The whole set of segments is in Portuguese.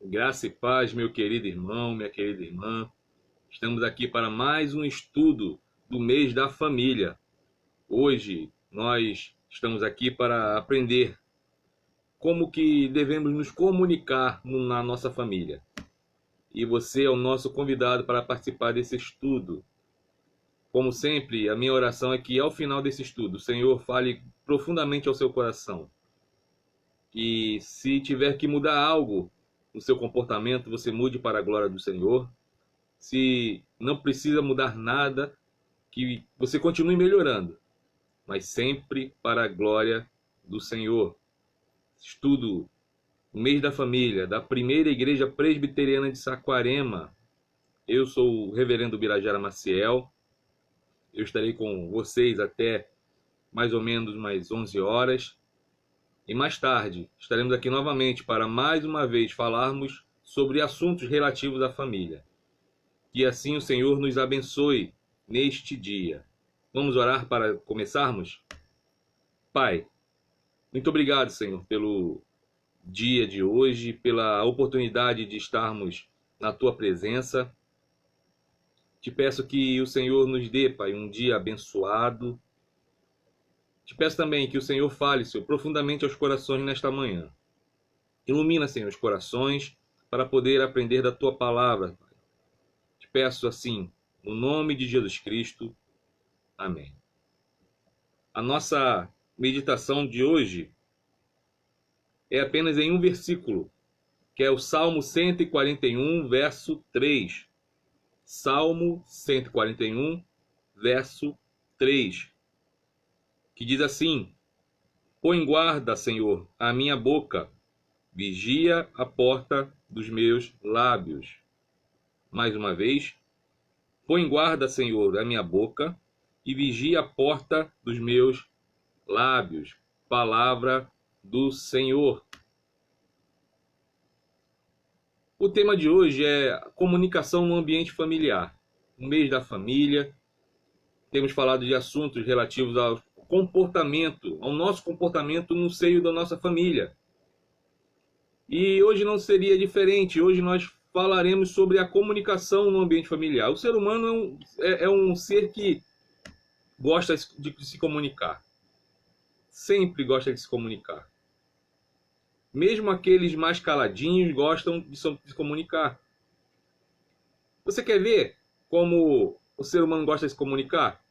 Graça e paz, meu querido irmão, minha querida irmã. Estamos aqui para mais um estudo do mês da família. Hoje nós estamos aqui para aprender como que devemos nos comunicar na nossa família. E você é o nosso convidado para participar desse estudo. Como sempre, a minha oração é que ao final desse estudo, o Senhor fale profundamente ao seu coração. E se tiver que mudar algo no seu comportamento, você mude para a glória do Senhor. Se não precisa mudar nada, que você continue melhorando, mas sempre para a glória do Senhor. Estudo o mês da família, da primeira igreja presbiteriana de Saquarema. Eu sou o reverendo Birajara Maciel. Eu estarei com vocês até mais ou menos umas 11 horas. E mais tarde estaremos aqui novamente para mais uma vez falarmos sobre assuntos relativos à família. Que assim o Senhor nos abençoe neste dia. Vamos orar para começarmos? Pai, muito obrigado, Senhor, pelo dia de hoje, pela oportunidade de estarmos na Tua presença. Te peço que o Senhor nos dê, Pai, um dia abençoado. Te peço também que o Senhor fale, Senhor, profundamente aos corações nesta manhã. Ilumina, Senhor, os corações para poder aprender da Tua palavra, Pai. Te peço assim, no nome de Jesus Cristo. Amém. A nossa meditação de hoje é apenas em um versículo, que é o Salmo 141, verso 3. Salmo 141, verso 3. Que diz assim: Põe guarda, Senhor, a minha boca, vigia a porta dos meus lábios. Mais uma vez, põe guarda, Senhor, a minha boca e vigia a porta dos meus lábios. Palavra do Senhor. O tema de hoje é comunicação no ambiente familiar. O mês da família. Temos falado de assuntos relativos ao comportamento, ao nosso comportamento no seio da nossa família. E hoje não seria diferente. Hoje nós falaremos sobre a comunicação no ambiente familiar. O ser humano é um ser que gosta de se comunicar. Sempre gosta de se comunicar. Mesmo aqueles mais caladinhos gostam de se comunicar. Você quer ver como o ser humano gosta de se comunicar?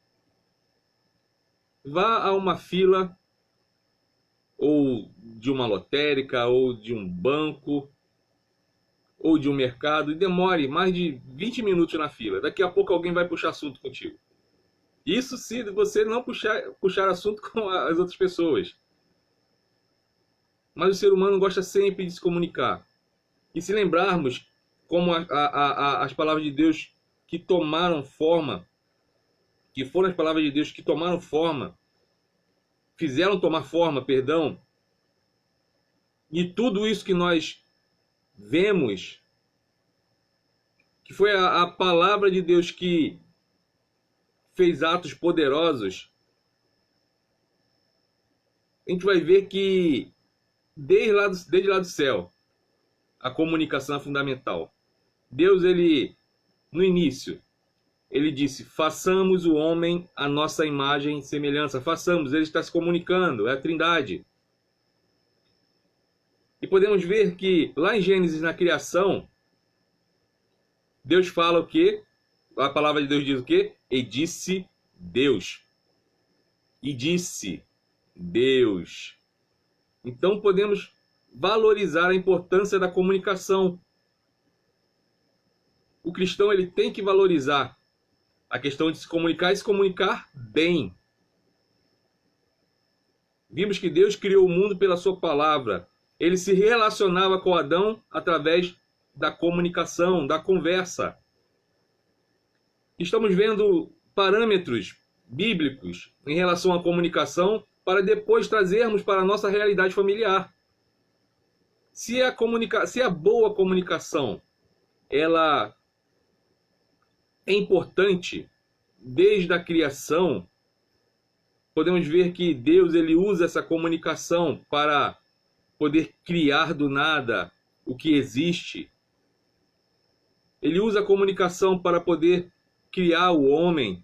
Vá a uma fila, ou de uma lotérica, ou de um banco, ou de um mercado, e demore mais de 20 minutos na fila. Daqui a pouco alguém vai puxar assunto contigo. Isso se você não puxar assunto com as outras pessoas. Mas o ser humano gosta sempre de se comunicar. E se lembrarmos como as palavras de Deus que tomaram forma, que foram as palavras de Deus que tomaram forma, fizeram tomar forma, perdão, e tudo isso que nós vemos, que foi a palavra de Deus que fez atos poderosos, a gente vai ver que desde lá do céu, a comunicação é fundamental. Deus, no início, ele disse: façamos o homem a nossa imagem e semelhança. Façamos, ele está se comunicando, é a Trindade. E podemos ver que lá em Gênesis, na criação, Deus fala o quê? A palavra de Deus diz o quê? E disse Deus. E disse Deus. Então podemos valorizar a importância da comunicação. O cristão ele tem que valorizar a questão de se comunicar e se comunicar bem. Vimos que Deus criou o mundo pela sua palavra. Ele se relacionava com Adão através da comunicação, da conversa. Estamos vendo parâmetros bíblicos em relação à comunicação para depois trazermos para a nossa realidade familiar. Se a boa comunicação ela é importante desde a criação, podemos ver que Deus ele usa essa comunicação para poder criar do nada o que existe. Ele usa a comunicação para poder criar o homem.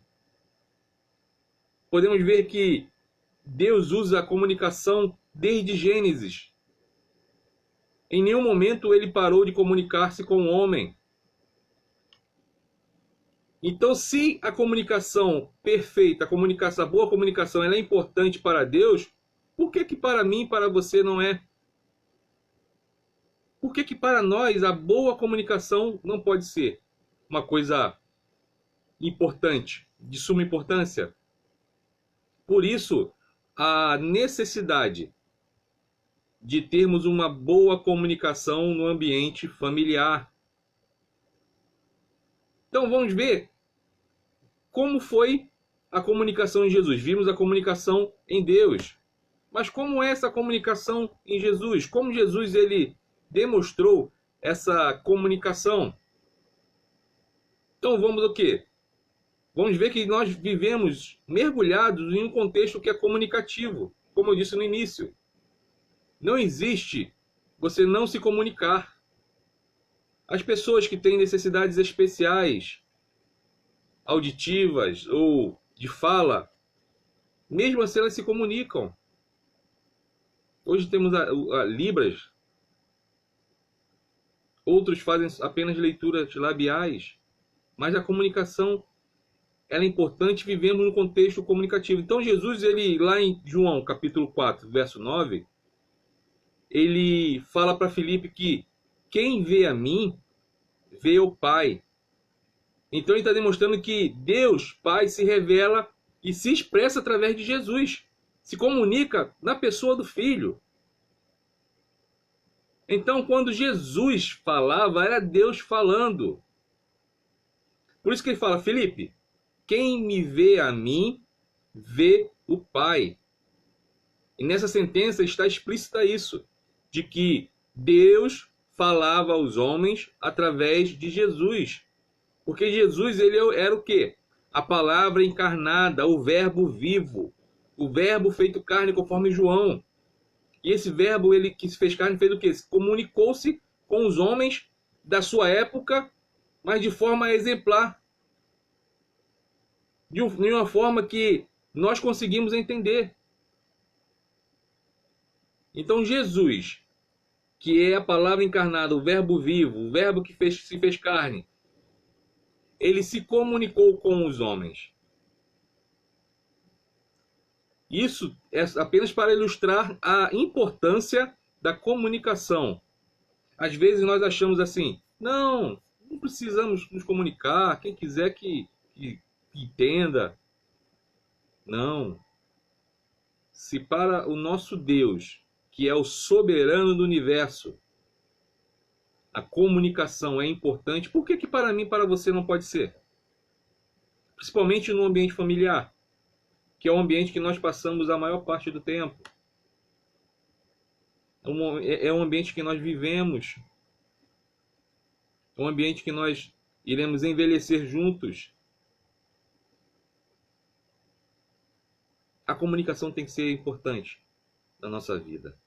Podemos ver que Deus usa a comunicação desde Gênesis. Em nenhum momento ele parou de comunicar-se com o homem. Então, se a comunicação perfeita, a boa comunicação, ela é importante para Deus, por que que para mim e para você não é? Por que que para nós a boa comunicação não pode ser uma coisa importante, de suma importância? Por isso, a necessidade de termos uma boa comunicação no ambiente familiar. Então vamos ver como foi a comunicação em Jesus. Vimos a comunicação em Deus. Mas como é essa comunicação em Jesus? Como Jesus ele demonstrou essa comunicação? Então vamos o quê? Vamos ver que nós vivemos mergulhados em um contexto que é comunicativo, como eu disse no início. Não existe você não se comunicar. As pessoas que têm necessidades especiais, auditivas ou de fala, mesmo assim elas se comunicam. Hoje temos a Libras, outros fazem apenas leituras labiais, mas a comunicação ela é importante, vivemos num contexto comunicativo. Então Jesus, ele lá em João capítulo 4, verso 9, ele fala para Filipe que quem vê a mim, vê o Pai. Então ele está demonstrando que Deus, Pai, se revela e se expressa através de Jesus. Se comunica na pessoa do Filho. Então, quando Jesus falava, era Deus falando. Por isso que ele fala, Filipe, quem me vê a mim, vê o Pai. E nessa sentença está explícita isso, de que Deus falava aos homens através de Jesus. Porque Jesus ele era o quê? A palavra encarnada, o verbo vivo, o verbo feito carne, conforme João. E esse verbo ele que se fez carne fez o quê? Comunicou-se com os homens da sua época, mas de forma exemplar. De uma forma que nós conseguimos entender. Então Jesus, que é a palavra encarnada, o verbo vivo, o verbo que se fez carne, ele se comunicou com os homens. Isso é apenas para ilustrar a importância da comunicação. Às vezes nós achamos assim, não precisamos nos comunicar, quem quiser que entenda. Não. Se para o nosso Deus, que é o soberano do universo, a comunicação é importante, por que para mim e para você não pode ser? Principalmente no ambiente familiar, que é o ambiente que nós passamos a maior parte do tempo. É um ambiente que nós vivemos. É um ambiente que nós iremos envelhecer juntos. A comunicação tem que ser importante na nossa vida.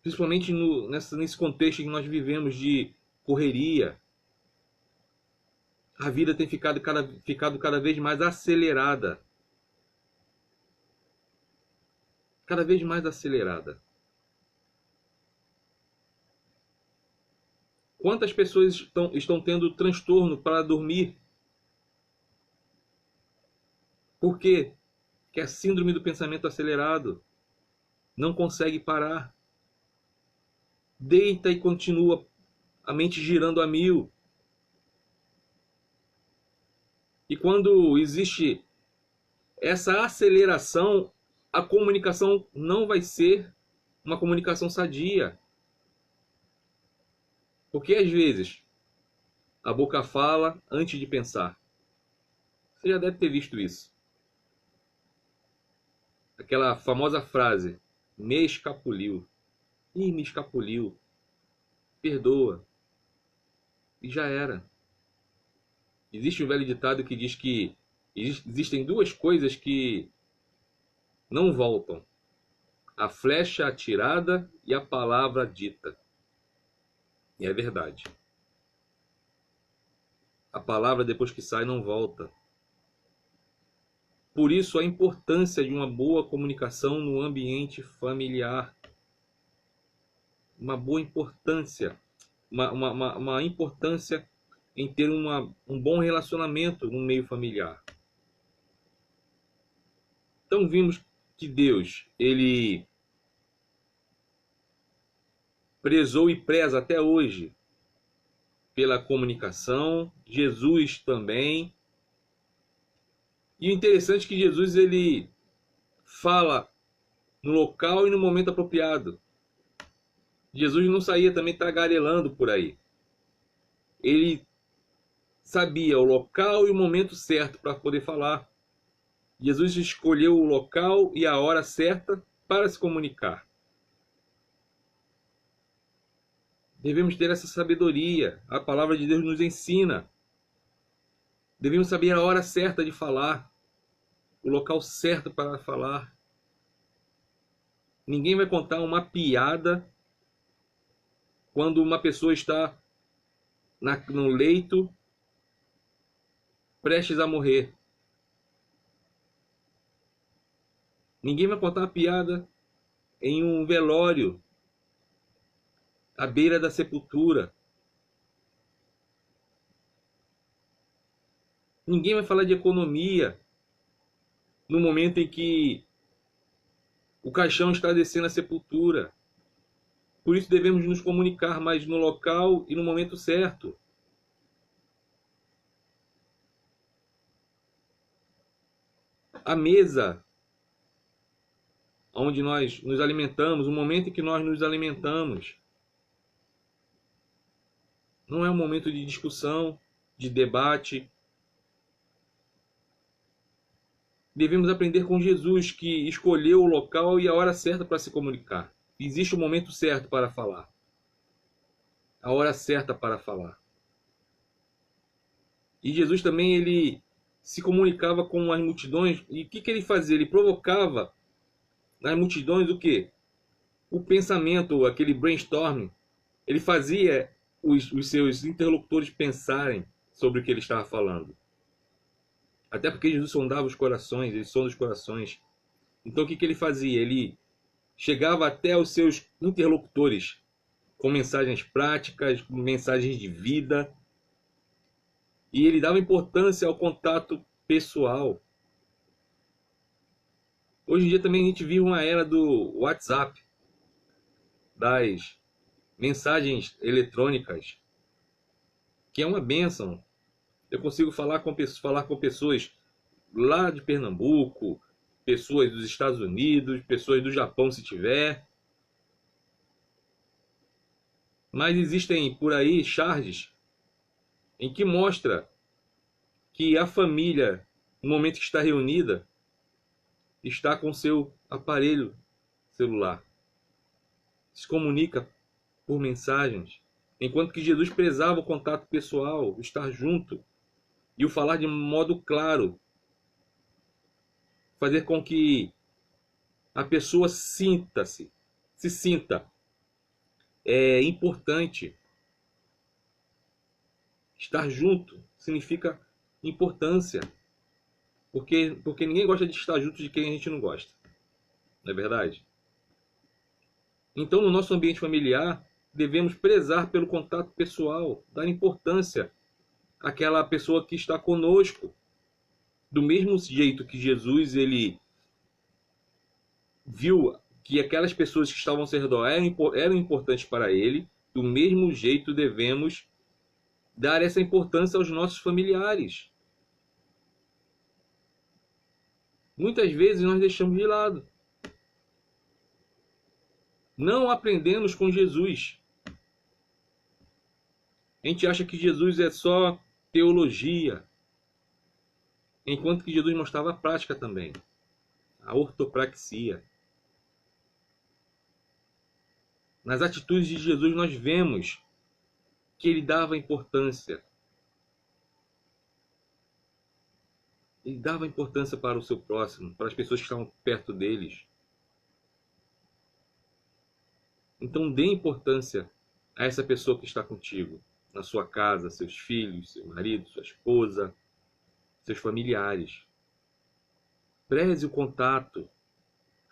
Principalmente nesse contexto que nós vivemos de correria. A vida tem ficado cada vez mais acelerada. Cada vez mais acelerada. Quantas pessoas estão tendo transtorno para dormir? Por quê? Que é a síndrome do pensamento acelerado. Não consegue parar. Deita e continua a mente girando a mil. E quando existe essa aceleração, a comunicação não vai ser uma comunicação sadia. Porque às vezes a boca fala antes de pensar. Você já deve ter visto isso. Aquela famosa frase, me escapuliu. Ih, me escapuliu. Perdoa. E já era. Existe um velho ditado que diz que existem duas coisas que não voltam. a flecha atirada e a palavra dita. E é verdade. A palavra, depois que sai, não volta. Por isso, a importância de uma boa comunicação no ambiente familiar. Uma boa importância. Uma importância em ter um bom relacionamento no meio familiar. Então, vimos que Deus, Ele prezou e preza até hoje pela comunicação. Jesus também. E o interessante é que Jesus, ele fala no local e no momento apropriado. Jesus não saía também tagarelando por aí. Ele sabia o local e o momento certo para poder falar. Jesus escolheu o local e a hora certa para se comunicar. Devemos ter essa sabedoria. A palavra de Deus nos ensina. Devemos saber a hora certa de falar, o local certo para falar. Ninguém vai contar uma piada quando uma pessoa está no leito, prestes a morrer. Ninguém vai contar uma piada em um velório, à beira da sepultura. Ninguém vai falar de economia no momento em que o caixão está descendo a sepultura. Por isso devemos nos comunicar mais no local e no momento certo. A mesa onde nós nos alimentamos, o momento em que nós nos alimentamos, não é um momento de discussão, de debate. Devemos aprender com Jesus, que escolheu o local e a hora certa para se comunicar. Existe o momento certo para falar, a hora certa para falar. E Jesus também, ele se comunicava com as multidões. E o que ele fazia? Ele provocava nas multidões o quê? O pensamento, aquele brainstorming. Ele fazia os seus interlocutores pensarem sobre o que ele estava falando. Até porque Jesus sondava os corações, ele sonda os corações. Então o que ele fazia? Ele chegava até os seus interlocutores com mensagens práticas, com mensagens de vida. E ele dava importância ao contato pessoal. Hoje em dia também a gente vive uma era do WhatsApp, das mensagens eletrônicas, que é uma bênção. Eu consigo falar com pessoas lá de Pernambuco, pessoas dos Estados Unidos, pessoas do Japão se tiver. Mas existem por aí charges em que mostra que a família, no momento que está reunida, está com seu aparelho celular. Se comunica por mensagens. Enquanto que Jesus prezava o contato pessoal, o estar junto e o falar de modo claro. Fazer com que a pessoa se sinta importante. Estar junto significa importância. Porque ninguém gosta de estar junto de quem a gente não gosta. Não é verdade? Então, no nosso ambiente familiar, devemos prezar pelo contato pessoal, dar importância àquela pessoa que está conosco. Do mesmo jeito que Jesus, ele viu que aquelas pessoas que estavam ao seu redor eram importantes para ele, do mesmo jeito devemos dar essa importância aos nossos familiares. Muitas vezes nós deixamos de lado. Não aprendemos com Jesus. A gente acha que Jesus é só teologia, enquanto que Jesus mostrava a prática também, a ortopraxia. Nas atitudes de Jesus nós vemos que ele dava importância. Ele dava importância para o seu próximo, para as pessoas que estavam perto deles. Então dê importância a essa pessoa que está contigo, na sua casa, seus filhos, seu marido, sua esposa, seus familiares. Preze o contato.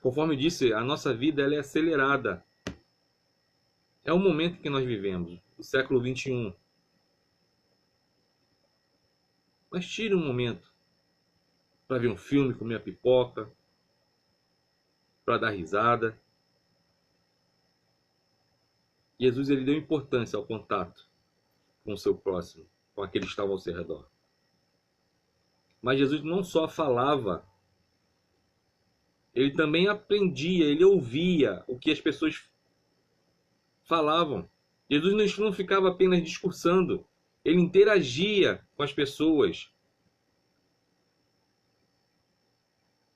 Conforme eu disse, a nossa vida ela é acelerada. É o momento que nós vivemos, o século XXI. Mas tire um momento para ver um filme, comer a pipoca, para dar risada. Jesus ele deu importância ao contato com o seu próximo, com aqueles que estavam ao seu redor. Mas Jesus não só falava, ele também aprendia, ele ouvia o que as pessoas falavam. Jesus não ficava apenas discursando, ele interagia com as pessoas.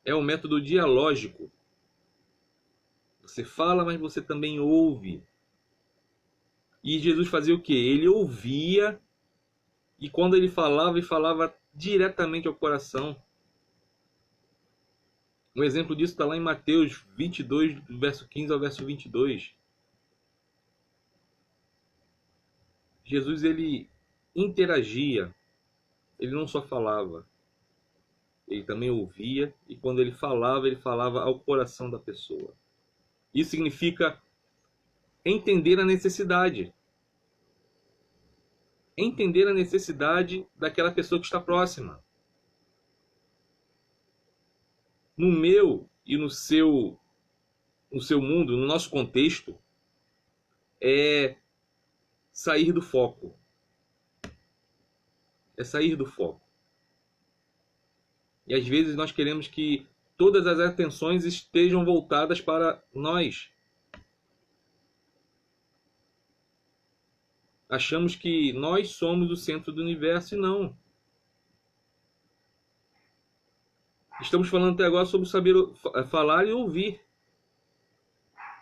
É um método dialógico. Você fala, mas você também ouve. E Jesus fazia o quê? Ele ouvia, e quando ele falava diretamente ao coração. Um exemplo disso está lá em Mateus 22, do verso 15 ao verso 22. Jesus ele interagia, ele não só falava, ele também ouvia, e quando ele falava ao coração da pessoa. Isso significa entender a necessidade. Entender a necessidade daquela pessoa que está próxima. No meu e no seu mundo, no nosso contexto, é sair do foco. É sair do foco. E às vezes nós queremos que todas as atenções estejam voltadas para nós. Achamos que nós somos o centro do universo e não. Estamos falando até agora sobre saber falar e ouvir,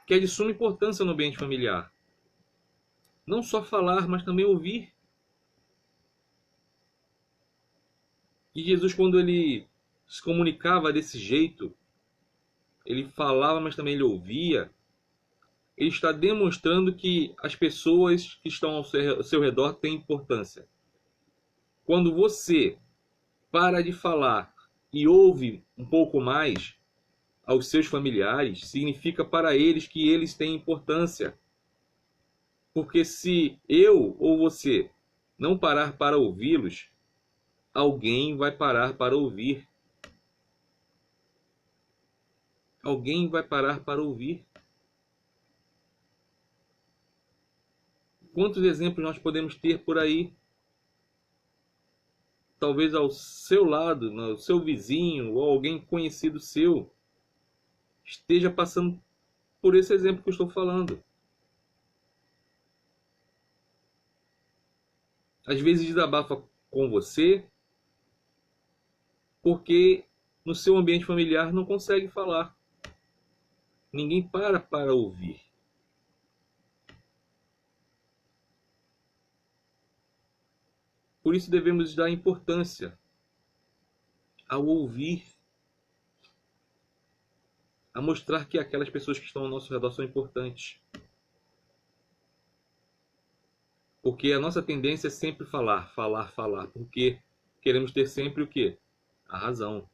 que é de suma importância no ambiente familiar. Não só falar, mas também ouvir. E Jesus, quando ele se comunicava desse jeito, ele falava, mas também ele ouvia, ele está demonstrando que as pessoas que estão ao seu redor têm importância. Quando você para de falar e ouve um pouco mais aos seus familiares, significa para eles que eles têm importância. Porque se eu ou você não parar para ouvi-los, alguém vai parar para ouvir. Alguém vai parar para ouvir. Quantos exemplos nós podemos ter por aí? Talvez ao seu lado, no seu vizinho ou alguém conhecido seu esteja passando por esse exemplo que eu estou falando. Às vezes desabafa com você porque no seu ambiente familiar não consegue falar. Ninguém para ouvir. Por isso devemos dar importância ao ouvir, a mostrar que aquelas pessoas que estão ao nosso redor são importantes. Porque a nossa tendência é sempre falar, porque queremos ter sempre o quê? A razão.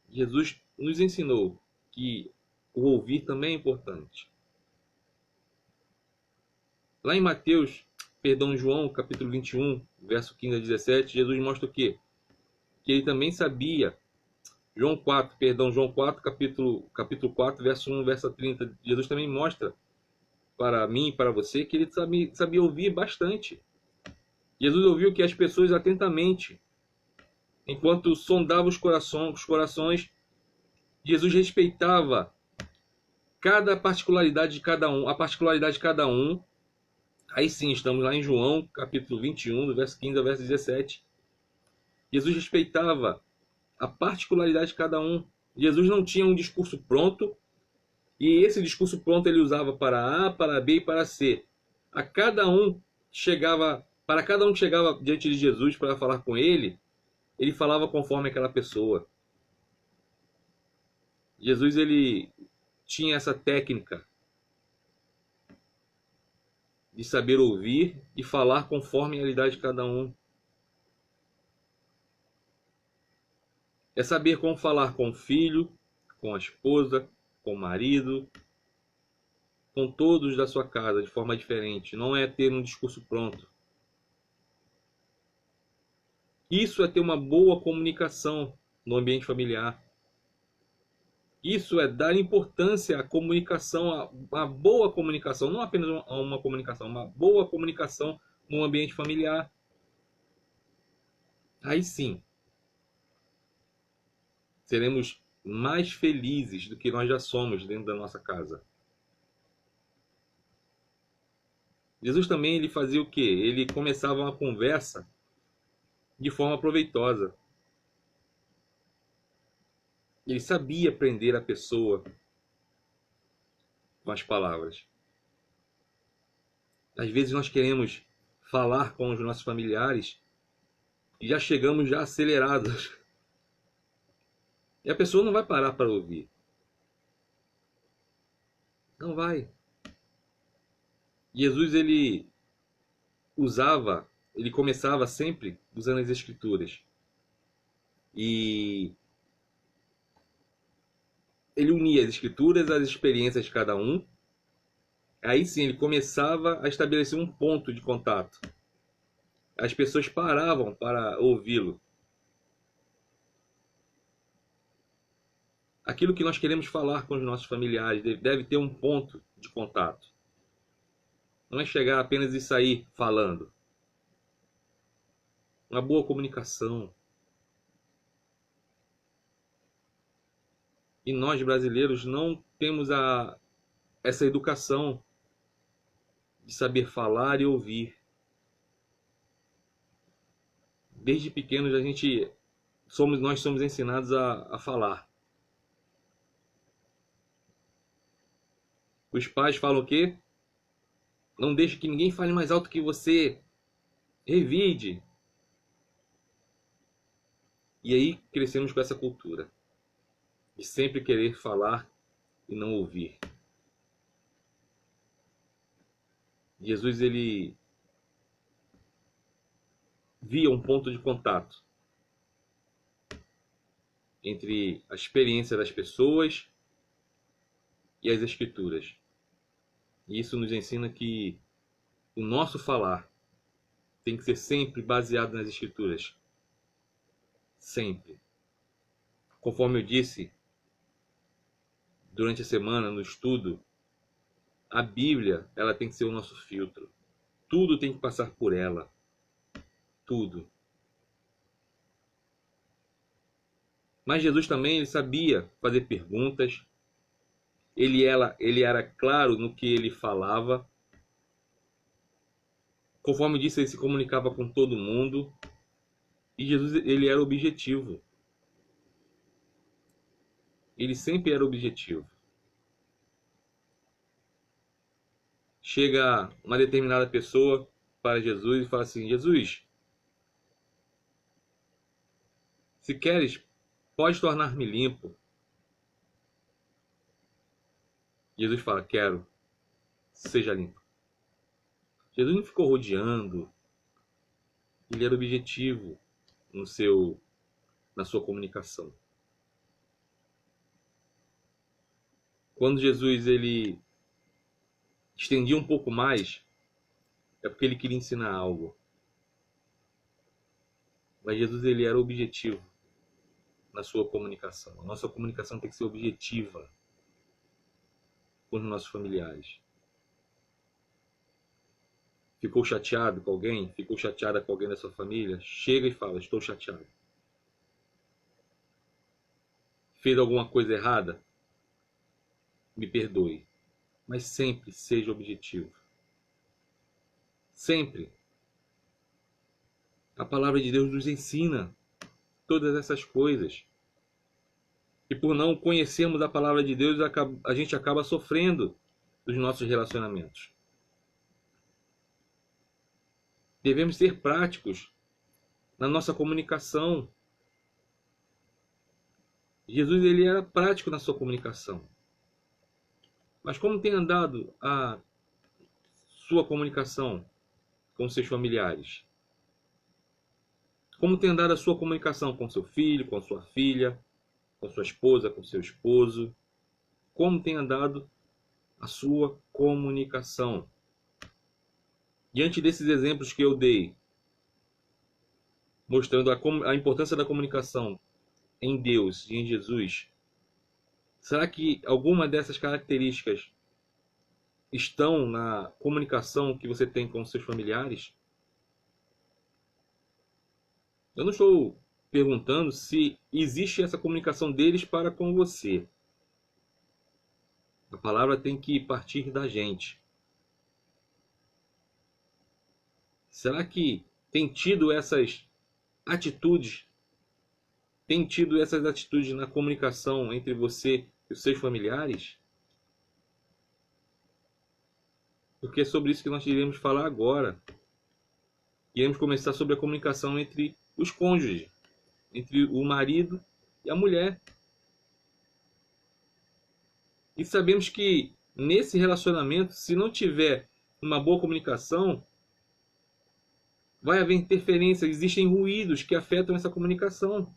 Jesus nos ensinou que o ouvir também é importante. Lá em João, capítulo 21, verso 15 a 17, Jesus mostra o quê? Que ele também sabia. João 4, capítulo 4, verso 1, verso 30. Jesus também mostra para mim e para você que ele sabia ouvir bastante. Jesus ouviu que as pessoas atentamente, enquanto sondava os corações, Jesus respeitava cada particularidade de cada um, a particularidade de cada um. Aí sim, estamos lá em João, capítulo 21, do verso 15 ao verso 17. Jesus respeitava a particularidade de cada um. Jesus não tinha um discurso pronto, e esse discurso pronto ele usava para A, para B e para C. Para cada um que chegava diante de Jesus para falar com ele falava conforme aquela pessoa. Jesus ele tinha essa técnica de saber ouvir e falar conforme a realidade de cada um. É saber como falar com o filho, com a esposa, com o marido, com todos da sua casa de forma diferente. Não é ter um discurso pronto. Isso é ter uma boa comunicação no ambiente familiar. Isso é dar importância à comunicação, à boa comunicação, não apenas uma comunicação, uma boa comunicação no ambiente familiar. Aí sim, seremos mais felizes do que nós já somos dentro da nossa casa. Jesus também ele fazia o quê? Ele começava uma conversa de forma proveitosa. Ele sabia prender a pessoa com as palavras. Às vezes nós queremos falar com os nossos familiares e já chegamos já acelerados. E a pessoa não vai parar para ouvir. Não vai. Jesus ele começava sempre usando as Escrituras. E ele unia as Escrituras às experiências de cada um. Aí sim, ele começava a estabelecer um ponto de contato. As pessoas paravam para ouvi-lo. Aquilo que nós queremos falar com os nossos familiares deve ter um ponto de contato. Não é chegar apenas e sair falando. Uma boa comunicação. E nós brasileiros não temos essa educação de saber falar e ouvir. Desde pequenos nós somos ensinados a falar. Os pais falam o quê? Não deixe que ninguém fale mais alto que você. Revide. E aí crescemos com essa cultura de sempre querer falar e não ouvir. Jesus ele via um ponto de contato entre a experiência das pessoas e as Escrituras. E isso nos ensina que o nosso falar tem que ser sempre baseado nas Escrituras. Sempre. Conforme eu disse durante a semana no estudo, a Bíblia ela tem que ser o nosso filtro. Tudo tem que passar por ela. Tudo. Mas Jesus também ele sabia fazer perguntas. Ele era claro no que ele falava. Conforme disse, ele se comunicava com todo mundo. E Jesus ele era objetivo. Ele sempre era objetivo. Chega uma determinada pessoa para Jesus e fala assim: Jesus, se queres, pode tornar-me limpo. Jesus fala: quero, seja limpo. Jesus não ficou rodeando. Ele era objetivo na sua comunicação. Quando Jesus ele estendia um pouco mais, é porque ele queria ensinar algo. Mas Jesus ele era objetivo na sua comunicação. A nossa comunicação tem que ser objetiva com os nossos familiares. Ficou chateado com alguém? Ficou chateada com alguém da sua família? Chega e fala: estou chateado. Fez alguma coisa errada? Me perdoe. Mas sempre seja objetivo. Sempre. A palavra de Deus nos ensina todas essas coisas. E por não conhecermos a palavra de Deus, a gente acaba sofrendo dos nossos relacionamentos. Devemos ser práticos na nossa comunicação. Jesus ele era prático na sua comunicação. Mas como tem andado a sua comunicação com seus familiares? Como tem andado a sua comunicação com seu filho, com sua filha, com sua esposa, com seu esposo? Como tem andado a sua comunicação? Diante desses exemplos que eu dei, mostrando a importância da comunicação em Deus e em Jesus, será que alguma dessas características estão na comunicação que você tem com seus familiares? Eu não estou perguntando se existe essa comunicação deles para com você. A palavra tem que partir da gente. Será que tem tido essas atitudes? Tem tido essas atitudes na comunicação entre você e os seus familiares? Porque é sobre isso que nós iremos falar agora. Iremos começar sobre a comunicação entre os cônjuges, entre o marido e a mulher. E sabemos que nesse relacionamento, se não tiver uma boa comunicação, vai haver interferências, existem ruídos que afetam essa comunicação.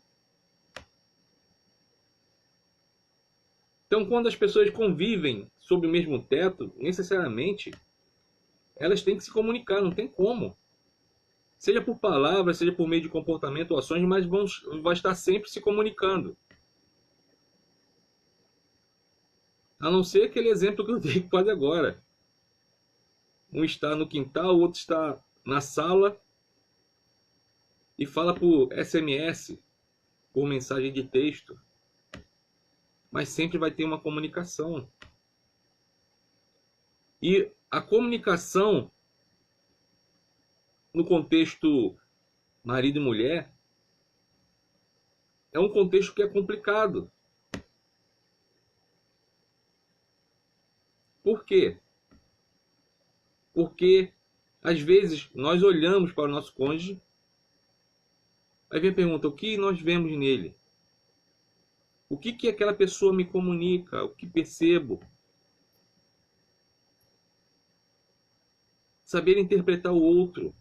Então, quando as pessoas convivem sob o mesmo teto, necessariamente, elas têm que se comunicar, não tem como. Seja por palavras, seja por meio de comportamento ou ações, mas vai estar sempre se comunicando. A não ser aquele exemplo que eu dei quase agora. Um está no quintal, o outro está na sala e fala por SMS, por mensagem de texto. Mas sempre vai ter uma comunicação. E a comunicação no contexto marido e mulher é um contexto que é complicado. Por quê? Porque às vezes nós olhamos para o nosso cônjuge, aí vem a pergunta: o que nós vemos nele? O que aquela pessoa me comunica? O que percebo? Saber interpretar o outro.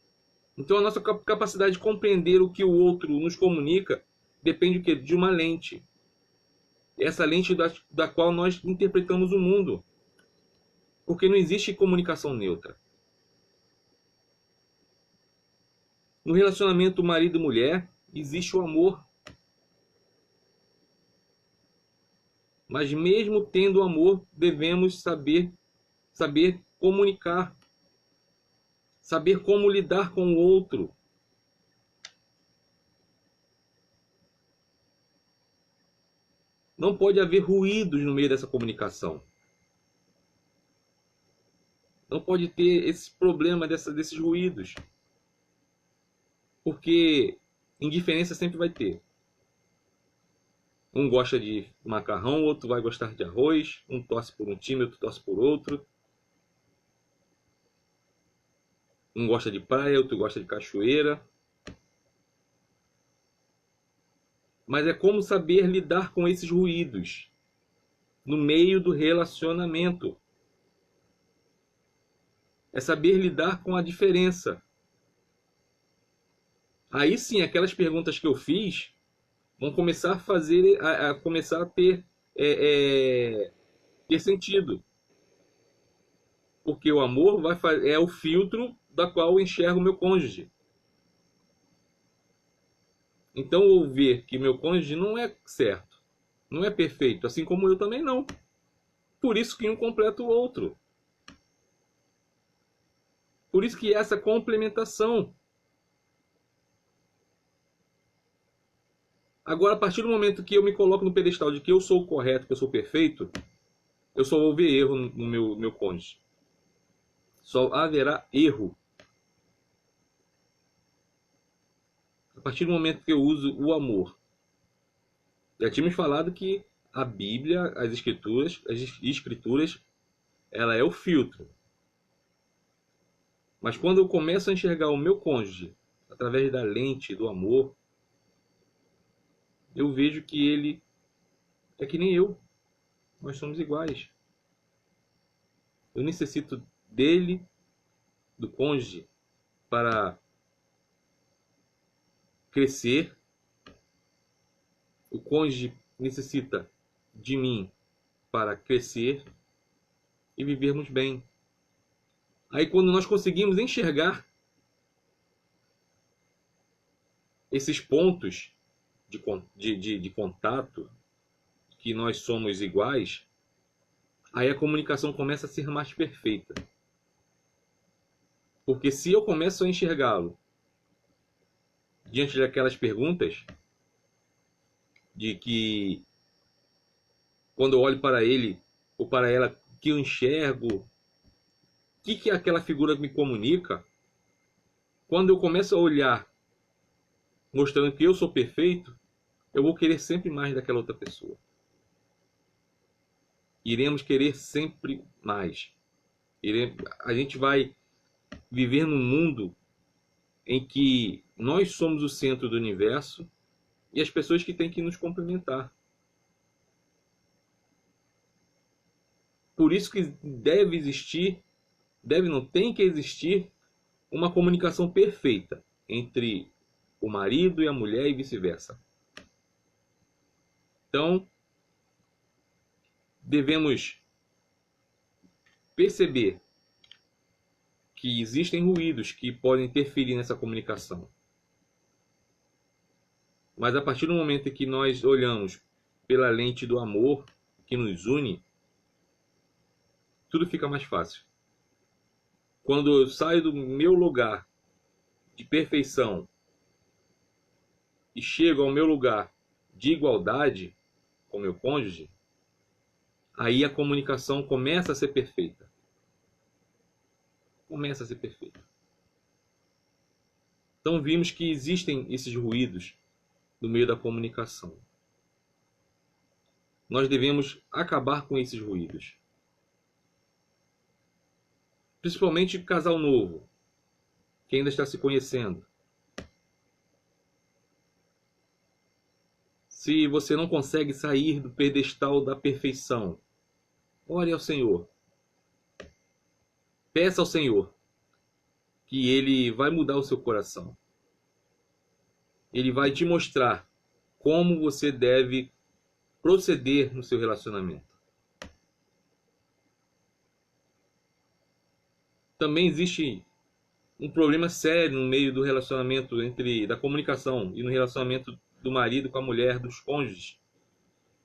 Então a nossa capacidade de compreender o que o outro nos comunica depende de uma lente. Essa lente da qual nós interpretamos o mundo. Porque não existe comunicação neutra. No relacionamento marido e mulher, existe o amor. Mas mesmo tendo amor, devemos saber comunicar. Saber como lidar com o outro. Não pode haver ruídos no meio dessa comunicação. Não pode ter esse problema desses ruídos. Porque indiferença sempre vai ter. Um gosta de macarrão, outro vai gostar de arroz. Um torce por um time, outro torce por outro. Um gosta de praia, outro gosta de cachoeira. Mas é como saber lidar com esses ruídos no meio do relacionamento. É saber lidar com a diferença. Aí sim, aquelas perguntas que eu fiz vão começar a ter sentido. Porque o amor é o filtro da qual eu enxergo o meu cônjuge. Então, eu ver que meu cônjuge não é certo, não é perfeito, assim como eu também não. Por isso que um completa o outro. Por isso que essa complementação. Agora, a partir do momento que eu me coloco no pedestal de que eu sou o correto, que eu sou perfeito, eu só vou ver erro no meu cônjuge. Só haverá erro. A partir do momento que eu uso o amor. Já tínhamos falado que a Bíblia, as escrituras, ela é o filtro. Mas quando eu começo a enxergar o meu cônjuge através da lente do amor, eu vejo que ele é que nem eu. Nós somos iguais. Eu necessito dele, do cônjuge, para crescer. O cônjuge necessita de mim para crescer e vivermos bem. Aí quando nós conseguimos enxergar esses pontos de contato, que nós somos iguais, aí a comunicação começa a ser mais perfeita. Porque se eu começo a enxergá-lo diante daquelas perguntas, de que quando eu olho para ele ou para ela, que eu enxergo, o que aquela figura me comunica, quando eu começo a olhar mostrando que eu sou perfeito, eu vou querer sempre mais daquela outra pessoa. Iremos querer sempre mais. A gente vai viver num mundo em que nós somos o centro do universo e as pessoas que têm que nos complementar. Por isso que tem que existir uma comunicação perfeita entre o marido e a mulher e vice-versa. Então, devemos perceber que existem ruídos que podem interferir nessa comunicação. Mas a partir do momento em que nós olhamos pela lente do amor que nos une, tudo fica mais fácil. Quando eu saio do meu lugar de perfeição e chego ao meu lugar de igualdade com meu cônjuge, aí a comunicação começa a ser perfeita. Começa a ser perfeita. Então vimos que existem esses ruídos no meio da comunicação. Nós devemos acabar com esses ruídos. Principalmente o casal novo, que ainda está se conhecendo. Se você não consegue sair do pedestal da perfeição, ore ao Senhor. Peça ao Senhor que Ele vai mudar o seu coração. Ele vai te mostrar como você deve proceder no seu relacionamento. Também existe um problema sério no meio do relacionamento da comunicação e no relacionamento do marido com a mulher, dos cônjuges.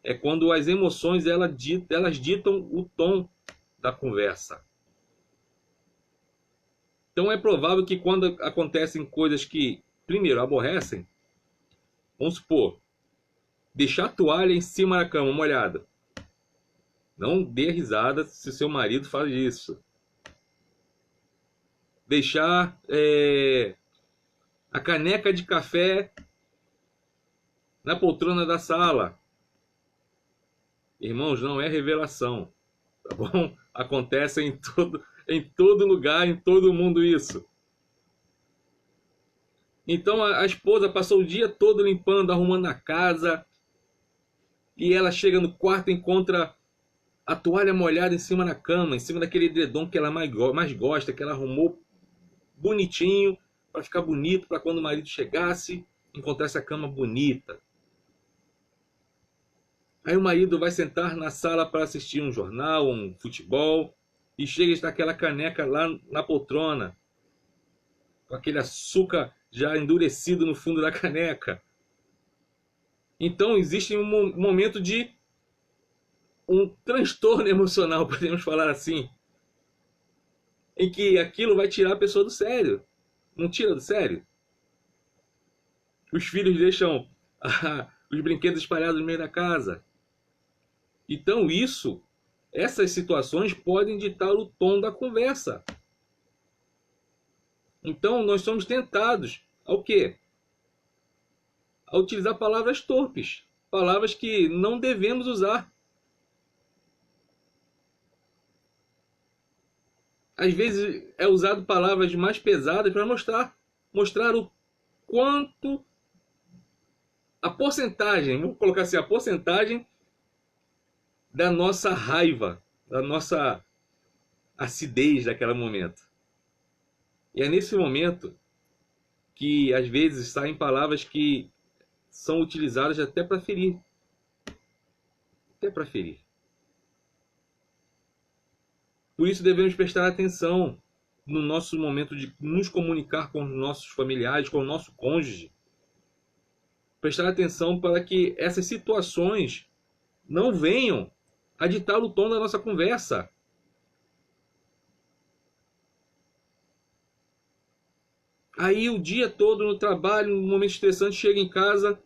É quando as emoções elas ditam o tom da conversa. Então é provável que quando acontecem coisas que, primeiro, aborrecem, vamos supor, deixar a toalha em cima da cama molhada. Não dê risada se seu marido faz isso. Deixar a caneca de café na poltrona da sala. Irmãos, não é revelação, tá bom? Acontece em todo lugar, em todo mundo isso. Então a esposa passou o dia todo limpando, arrumando a casa, e ela chega no quarto e encontra a toalha molhada em cima da cama, em cima daquele edredom que ela mais gosta, que ela arrumou bonitinho, para ficar bonito, para quando o marido chegasse, encontrasse a cama bonita. Aí o marido vai sentar na sala para assistir um jornal, um futebol, e chega e está aquela caneca lá na poltrona, com aquele açúcar já endurecido no fundo da caneca. Então existe um momento de um transtorno emocional, podemos falar assim, em que aquilo vai tirar a pessoa do sério. Não tira do sério? Os filhos deixam os brinquedos espalhados no meio da casa. Então essas situações podem ditar o tom da conversa. Então nós somos tentados ao quê? A utilizar palavras torpes, palavras que não devemos usar. Às vezes é usado palavras mais pesadas para mostrar o quanto a porcentagem, vamos colocar assim, a porcentagem da nossa raiva, da nossa acidez daquele momento. E é nesse momento que às vezes saem palavras que são utilizadas até para ferir. Até para ferir. Por isso devemos prestar atenção no nosso momento de nos comunicar com os nossos familiares, com o nosso cônjuge. Prestar atenção para que essas situações não venham a ditar o tom da nossa conversa. Aí o dia todo no trabalho, um momento estressante, chega em casa,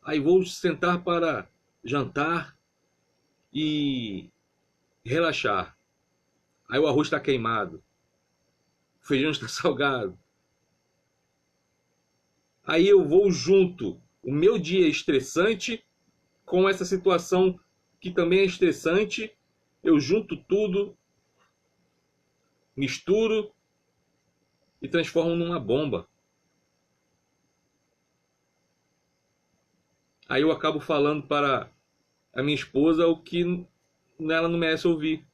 aí vou sentar para jantar e relaxar. Aí o arroz está queimado, o feijão está salgado. Aí eu vou junto o meu dia estressante com essa situação que também é estressante, eu junto tudo, misturo e transformo numa bomba. Aí eu acabo falando para a minha esposa o que ela não merece ouvir.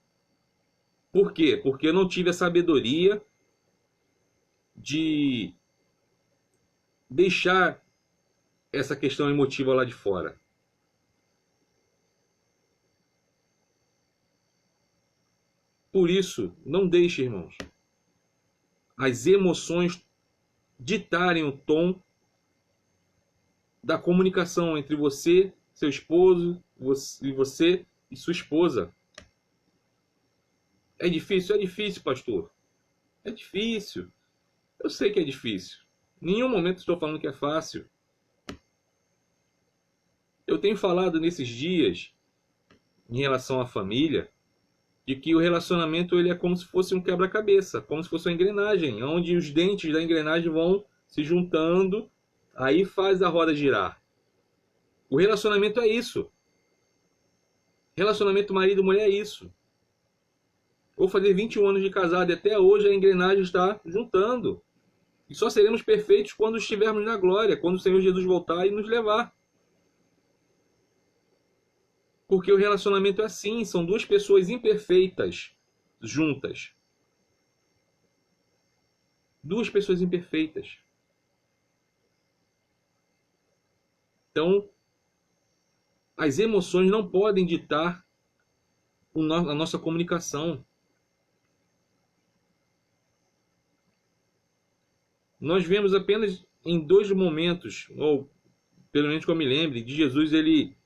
Por quê? Porque eu não tive a sabedoria de deixar essa questão emotiva lá de fora. Por isso, não deixe, irmãos, as emoções ditarem o tom da comunicação entre você, seu esposo, você e sua esposa. É difícil, pastor. É difícil. Eu sei que é difícil. Em nenhum momento estou falando que é fácil. Eu tenho falado nesses dias, em relação à família, de que o relacionamento ele é como se fosse um quebra-cabeça, como se fosse uma engrenagem, onde os dentes da engrenagem vão se juntando, aí faz a roda girar. O relacionamento é isso. Relacionamento marido-mulher é isso. Vou fazer 21 anos de casado e até hoje a engrenagem está juntando. E só seremos perfeitos quando estivermos na glória, quando o Senhor Jesus voltar e nos levar. Porque o relacionamento é assim, são duas pessoas imperfeitas juntas. Duas pessoas imperfeitas. Então, as emoções não podem ditar a nossa comunicação. Nós vemos apenas em dois momentos, ou pelo menos que eu me lembre, de Jesus ele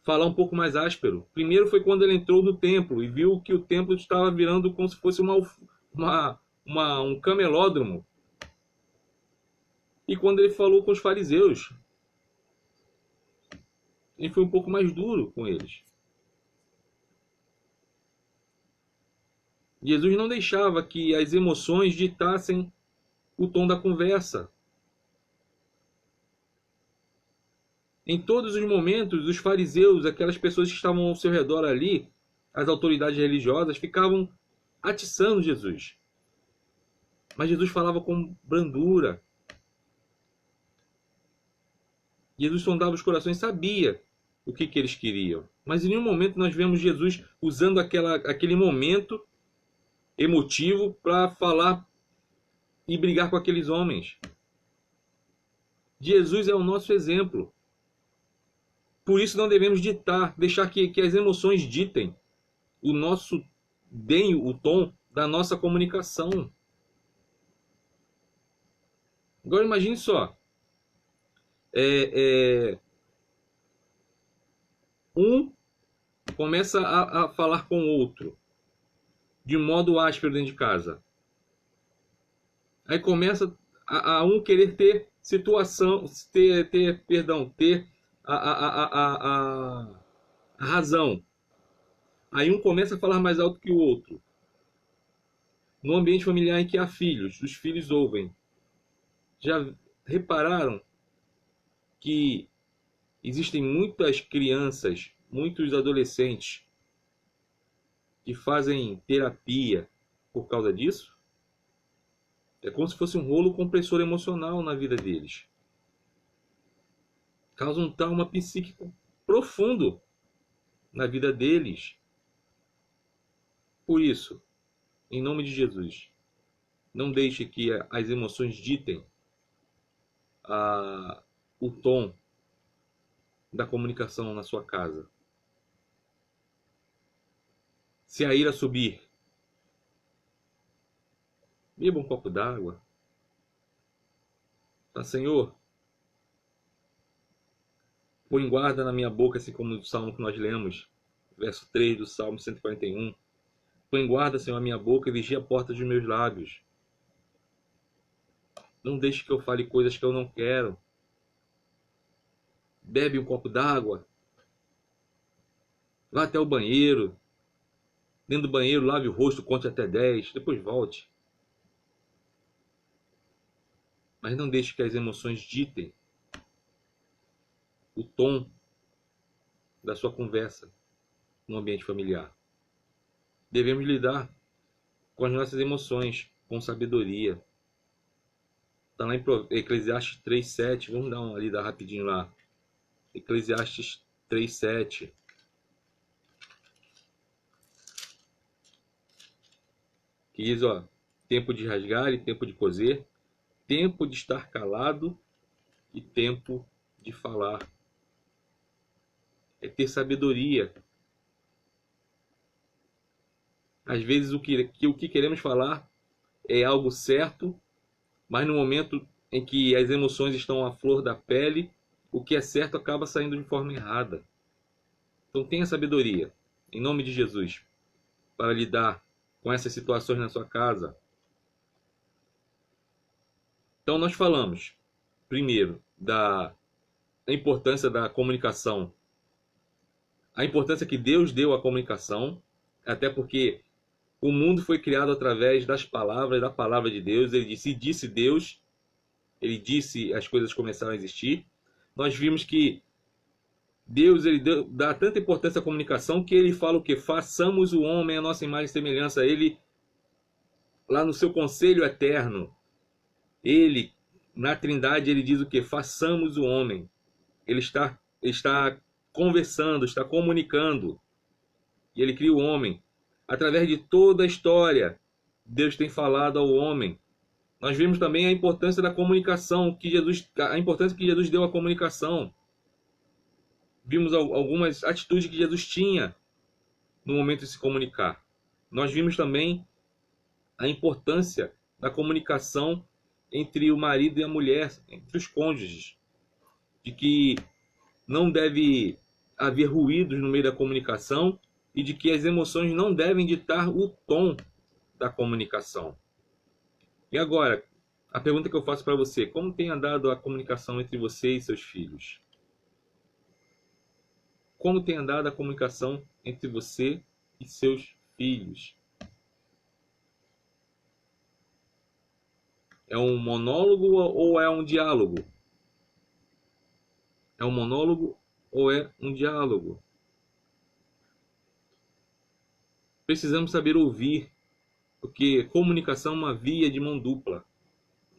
falar um pouco mais áspero. Primeiro foi quando ele entrou no templo e viu que o templo estava virando como se fosse um camelódromo. E quando ele falou com os fariseus, ele foi um pouco mais duro com eles. Jesus não deixava que as emoções ditassem o tom da conversa. Em todos os momentos, os fariseus, aquelas pessoas que estavam ao seu redor ali, as autoridades religiosas, ficavam atiçando Jesus. Mas Jesus falava com brandura. Jesus sondava os corações, sabia o que eles queriam. Mas em nenhum momento nós vemos Jesus usando aquele momento emotivo para falar e brigar com aqueles homens. Jesus é o nosso exemplo. Por isso não devemos deixar que as emoções ditem deem o tom da nossa comunicação. Agora imagine só. Um começa a falar com o outro de modo áspero dentro de casa. Aí começa a um querer ter situação, ter a razão. Aí um começa a falar mais alto que o outro. No ambiente familiar em que há filhos, os filhos ouvem. Já repararam que existem muitas crianças, muitos adolescentes que fazem terapia por causa disso? É como se fosse um rolo compressor emocional na vida deles. Causa um trauma psíquico profundo na vida deles. Por isso, em nome de Jesus, não deixe que as emoções ditem o tom da comunicação na sua casa. Se a ira subir, beba um copo d'água. Fala, Senhor, põe guarda na minha boca, assim como no salmo que nós lemos, verso 3 do Salmo 141. Põe guarda, Senhor, a minha boca e vigia a porta dos meus lábios. Não deixe que eu fale coisas que eu não quero. Bebe um copo d'água. Vá até o banheiro. Dentro do banheiro, lave o rosto, conte até 10. Depois volte. Mas não deixe que as emoções ditem o tom da sua conversa no ambiente familiar. Devemos lidar com as nossas emoções com sabedoria. Está lá em Eclesiastes 3:7. Vamos dar uma lida rapidinho lá. Eclesiastes 3:7. Que diz, ó, tempo de rasgar e tempo de coser, tempo de estar calado e tempo de falar. É ter sabedoria. Às vezes o que queremos falar é algo certo, mas no momento em que as emoções estão à flor da pele, o que é certo acaba saindo de forma errada. Então tenha sabedoria, em nome de Jesus, para lidar com essas situações na sua casa. Então nós falamos, primeiro, da importância da comunicação. A importância que Deus deu à comunicação, até porque o mundo foi criado através das palavras, da palavra de Deus. Ele disse Deus, ele disse, as coisas começaram a existir. Nós vimos que Deus dá tanta importância à comunicação que ele fala o quê? Façamos o homem a nossa imagem e semelhança. Ele, lá no seu conselho eterno, ele, na Trindade, ele diz o quê? Façamos o homem. Ele está conversando, está comunicando. E ele cria o homem. Através de toda a história, Deus tem falado ao homem. Nós vimos também a importância da comunicação, a importância que Jesus deu à comunicação. Vimos algumas atitudes que Jesus tinha no momento de se comunicar. Nós vimos também a importância da comunicação entre o marido e a mulher, entre os cônjuges, de que não deve haver ruídos no meio da comunicação e de que as emoções não devem ditar o tom da comunicação. E agora, a pergunta que eu faço para você: como tem andado a comunicação entre você e seus filhos? Como tem andado a comunicação entre você e seus filhos? É um monólogo ou é um diálogo? É um monólogo ou é um diálogo? Precisamos saber ouvir, porque comunicação é uma via de mão dupla,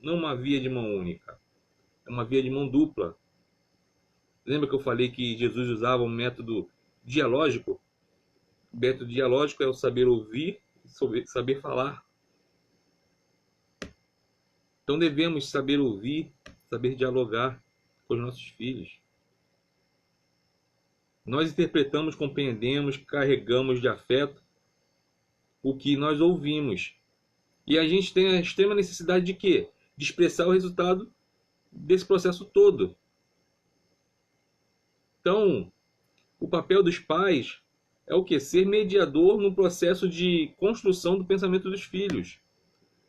não uma via de mão única. É uma via de mão dupla. Lembra que eu falei que Jesus usava um método dialógico? O método dialógico é o saber ouvir e saber falar. Então devemos saber ouvir, saber dialogar com os nossos filhos. Nós interpretamos, compreendemos, carregamos de afeto o que nós ouvimos. E a gente tem a extrema necessidade de quê? De expressar o resultado desse processo todo. Então, o papel dos pais é o quê? Ser mediador no processo de construção do pensamento dos filhos.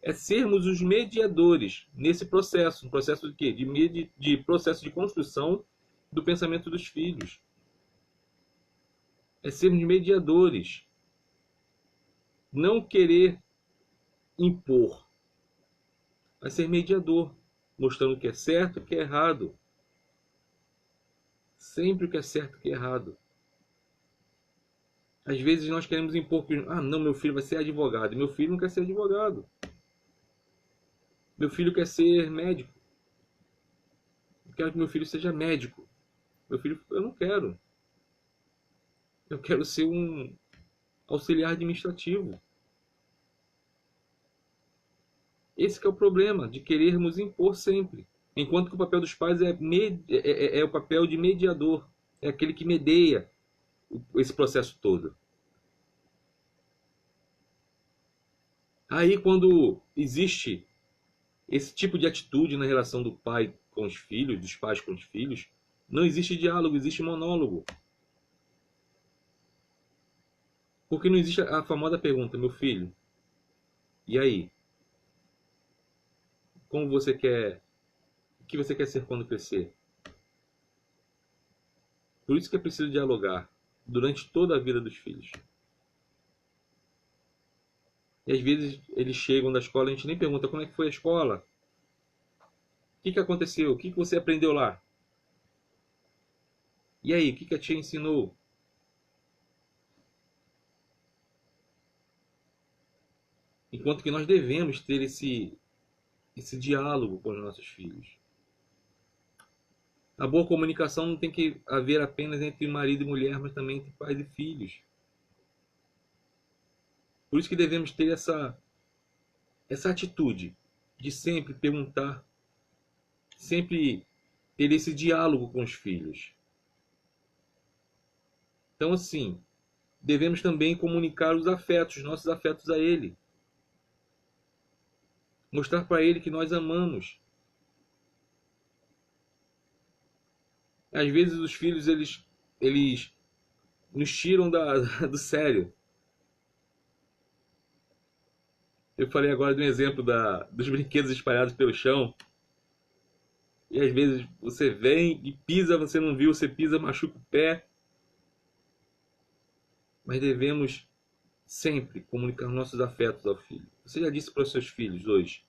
É sermos os mediadores nesse processo. Um processo de quê? De processo de construção do pensamento dos filhos. É sermos mediadores. Não querer impor, mas ser mediador, mostrando o que é certo e o que é errado. Sempre o que é certo e o que é errado. Às vezes nós queremos impor que, não, meu filho vai ser advogado. Meu filho não quer ser advogado. Meu filho quer ser médico. Eu quero que meu filho seja médico. Meu filho, eu não quero. Eu quero ser um auxiliar administrativo. Esse que é o problema de querermos impor sempre. Enquanto que o papel dos pais é o papel de mediador. É aquele que medeia esse processo todo. Aí quando existe esse tipo de atitude na relação do pai com os filhos, dos pais com os filhos, não existe diálogo, existe monólogo. Porque não existe a famosa pergunta, meu filho, e aí? Como você quer, o que você quer ser quando crescer? Por isso que é preciso dialogar durante toda a vida dos filhos. E às vezes eles chegam da escola e a gente nem pergunta como é que foi a escola, o que aconteceu, o que você aprendeu lá? E aí, o que a tia ensinou? Enquanto que nós devemos ter esse diálogo com os nossos filhos. A boa comunicação não tem que haver apenas entre marido e mulher, mas também entre pais e filhos. Por isso que devemos ter essa atitude de sempre perguntar, sempre ter esse diálogo com os filhos. Então, assim, devemos também comunicar os afetos, nossos afetos a ele. Mostrar para ele que nós amamos. Às vezes os filhos, eles nos tiram do sério. Eu falei agora de um exemplo dos brinquedos espalhados pelo chão. E às vezes você vem e pisa, você não viu, você pisa, machuca o pé. Mas devemos sempre comunicar nossos afetos ao filho. Você já disse para os seus filhos hoje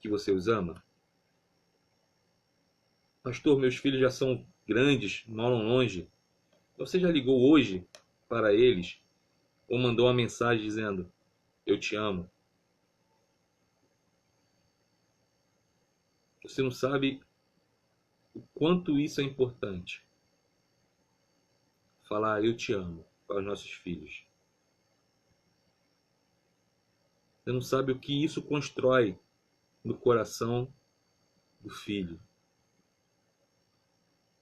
que você os ama? Pastor, meus filhos já são grandes, moram longe. Você já ligou hoje para eles ou mandou uma mensagem dizendo: eu te amo? Você não sabe o quanto isso é importante. Falar eu te amo para os nossos filhos. Você não sabe o que isso constrói no coração do filho.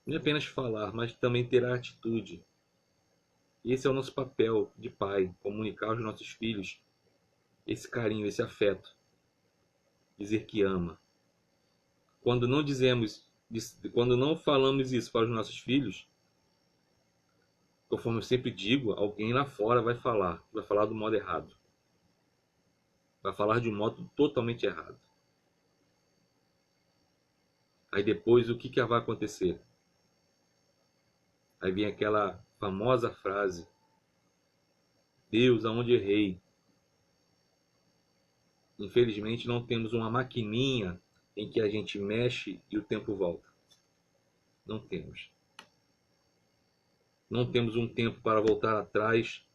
Não é apenas falar, mas também ter a atitude. E esse é o nosso papel de pai, comunicar aos nossos filhos esse carinho, esse afeto. Dizer que ama. Quando não dizemos, quando não falamos isso para os nossos filhos, conforme eu sempre digo, alguém lá fora vai falar do modo errado. Vai falar de um modo totalmente errado. Aí depois o que vai acontecer? Aí vem aquela famosa frase: Deus, aonde errei? Infelizmente não temos uma maquininha em que a gente mexe e o tempo volta. Não temos. Não temos um tempo para voltar atrás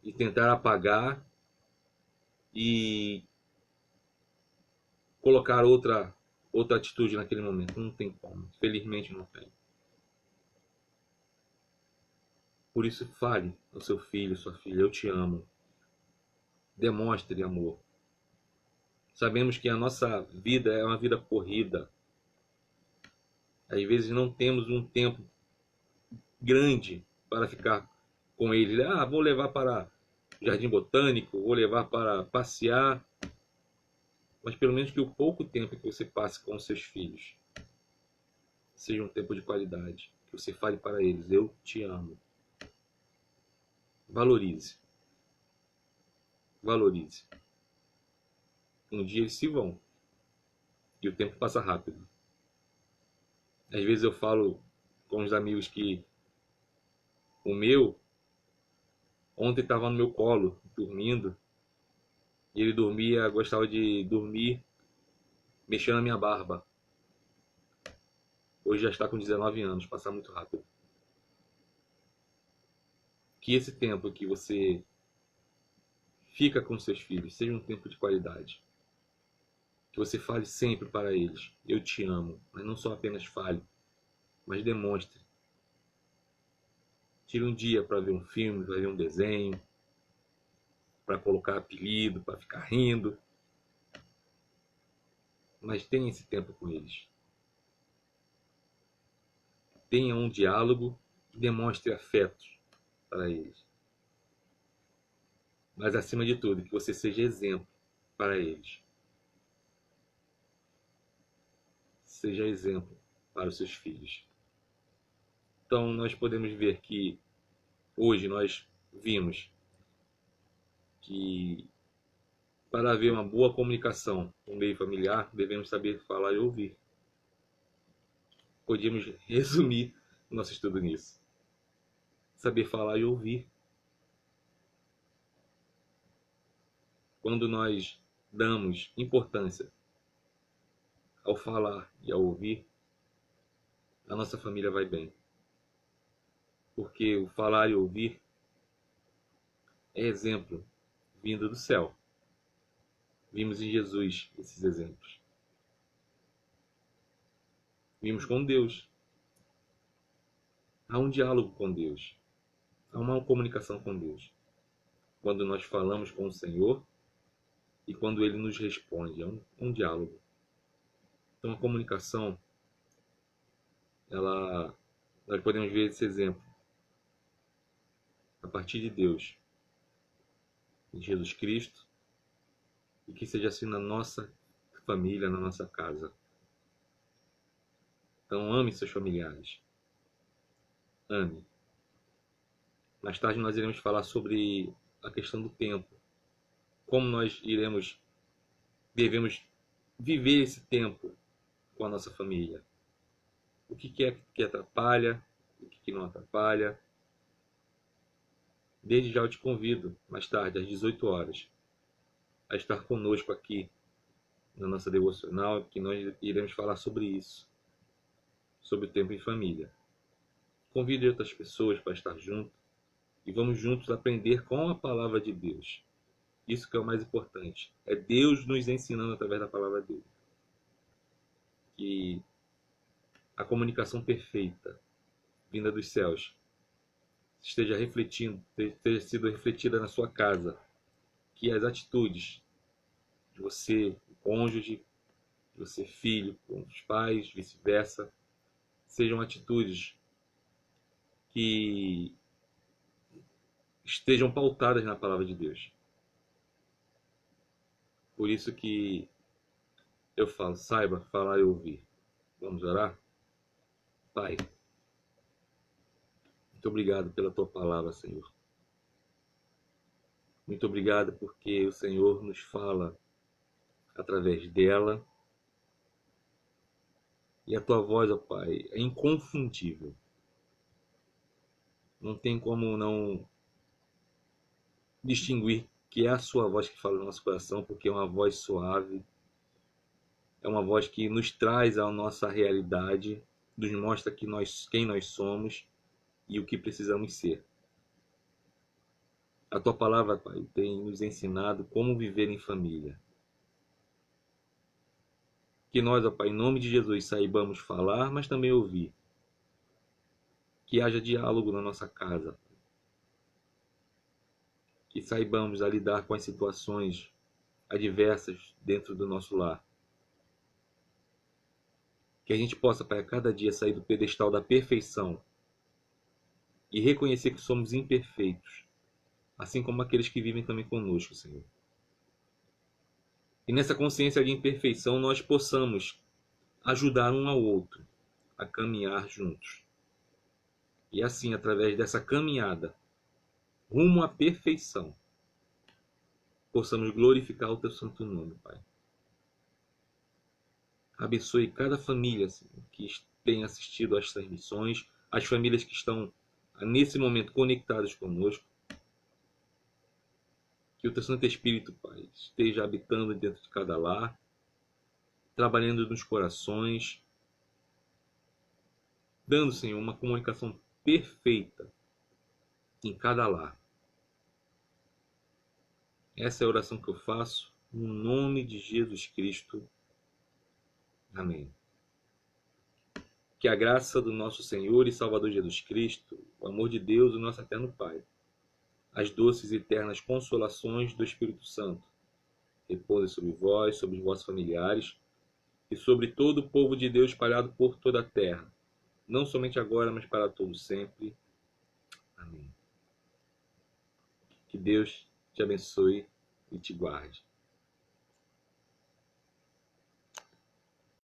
e tentar apagar e colocar outra atitude naquele momento. Não tem como. Felizmente não tem. Por isso fale ao seu filho, sua filha: eu te amo. Demonstre amor. Sabemos que a nossa vida é uma vida corrida. Às vezes não temos um tempo grande para ficar com ele. Ah, vou levar para o Jardim Botânico, vou levar para passear. Mas pelo menos que o pouco tempo que você passe com os seus filhos seja um tempo de qualidade. Que você fale para eles: eu te amo. Valorize. Valorize. Um dia eles se vão. E o tempo passa rápido. Às vezes eu falo com os amigos que o meu ontem estava no meu colo, dormindo. E ele dormia, gostava de dormir mexendo na minha barba. Hoje já está com 19 anos, passa muito rápido. Que esse tempo que você fica com seus filhos seja um tempo de qualidade. Que você fale sempre para eles: eu te amo. Mas não só apenas fale, mas demonstre. Tire um dia para ver um filme, para ver um desenho, para colocar apelido, para ficar rindo. mas tenha esse tempo com eles. Tenha um diálogo e demonstre afeto para eles. Mas, acima de tudo, que você seja exemplo para eles. Seja exemplo para os seus filhos. Então, nós podemos ver que hoje nós vimos que para haver uma boa comunicação no meio familiar, devemos saber falar e ouvir. Podíamos resumir o nosso estudo nisso. Saber falar e ouvir. Quando nós damos importância ao falar e ao ouvir, a nossa família vai bem. Porque o falar e ouvir é exemplo vindo do céu. Vimos em Jesus esses exemplos. Vimos com Deus. Há um diálogo com Deus. Há uma comunicação com Deus. Quando nós falamos com o Senhor e quando Ele nos responde. É um diálogo. Então a comunicação, nós podemos ver esse exemplo a partir de Deus, de Jesus Cristo, e que seja assim na nossa família, na nossa casa. Então ame seus familiares. Ame. Mais tarde nós iremos falar sobre a questão do tempo. Como nós devemos viver esse tempo com a nossa família. O que é que atrapalha, o que não atrapalha. Desde já eu te convido, mais tarde, às 18 horas, a estar conosco aqui na nossa devocional, que nós iremos falar sobre isso, sobre o tempo em família. Convide outras pessoas para estar junto e vamos juntos aprender com a palavra de Deus. Isso que é o mais importante. É Deus nos ensinando através da palavra dele. Que a comunicação perfeita, vinda dos céus, esteja sido refletida na sua casa. Que as atitudes de você, cônjuge, de você, filho, com os pais, vice-versa, sejam atitudes que estejam pautadas na palavra de Deus. Por isso que eu falo, saiba falar e ouvir. Vamos orar? Pai, muito obrigado pela tua palavra, Senhor. Muito obrigado porque o Senhor nos fala através dela. E a tua voz, ó Pai, é inconfundível. Não tem como não distinguir que é a sua voz que fala no nosso coração, porque é uma voz suave, é uma voz que nos traz à nossa realidade, nos mostra quem nós somos e o que precisamos ser. A tua palavra, Pai, tem nos ensinado como viver em família. Que nós, ó Pai, em nome de Jesus, saibamos falar, mas também ouvir. Que haja diálogo na nossa casa. Que saibamos a lidar com as situações adversas dentro do nosso lar. Que a gente possa, Pai, a cada dia sair do pedestal da perfeição e reconhecer que somos imperfeitos, assim como aqueles que vivem também conosco, Senhor. E nessa consciência de imperfeição nós possamos ajudar um ao outro a caminhar juntos. E assim, através dessa caminhada rumo à perfeição, possamos glorificar o teu santo nome, Pai. Abençoe cada família, Senhor, que tem assistido às transmissões, as famílias que estão nesse momento conectadas conosco. Que o teu Santo Espírito, Pai, esteja habitando dentro de cada lar, trabalhando nos corações, dando, Senhor, uma comunicação perfeita em cada lar. Essa é a oração que eu faço no nome de Jesus Cristo. Amém. Que a graça do nosso Senhor e Salvador Jesus Cristo, o amor de Deus, o nosso eterno Pai, as doces e eternas consolações do Espírito Santo repousem sobre vós, sobre os vossos familiares, e sobre todo o povo de Deus espalhado por toda a terra, não somente agora, mas para todos sempre. Amém. Que Deus te abençoe e te guarde.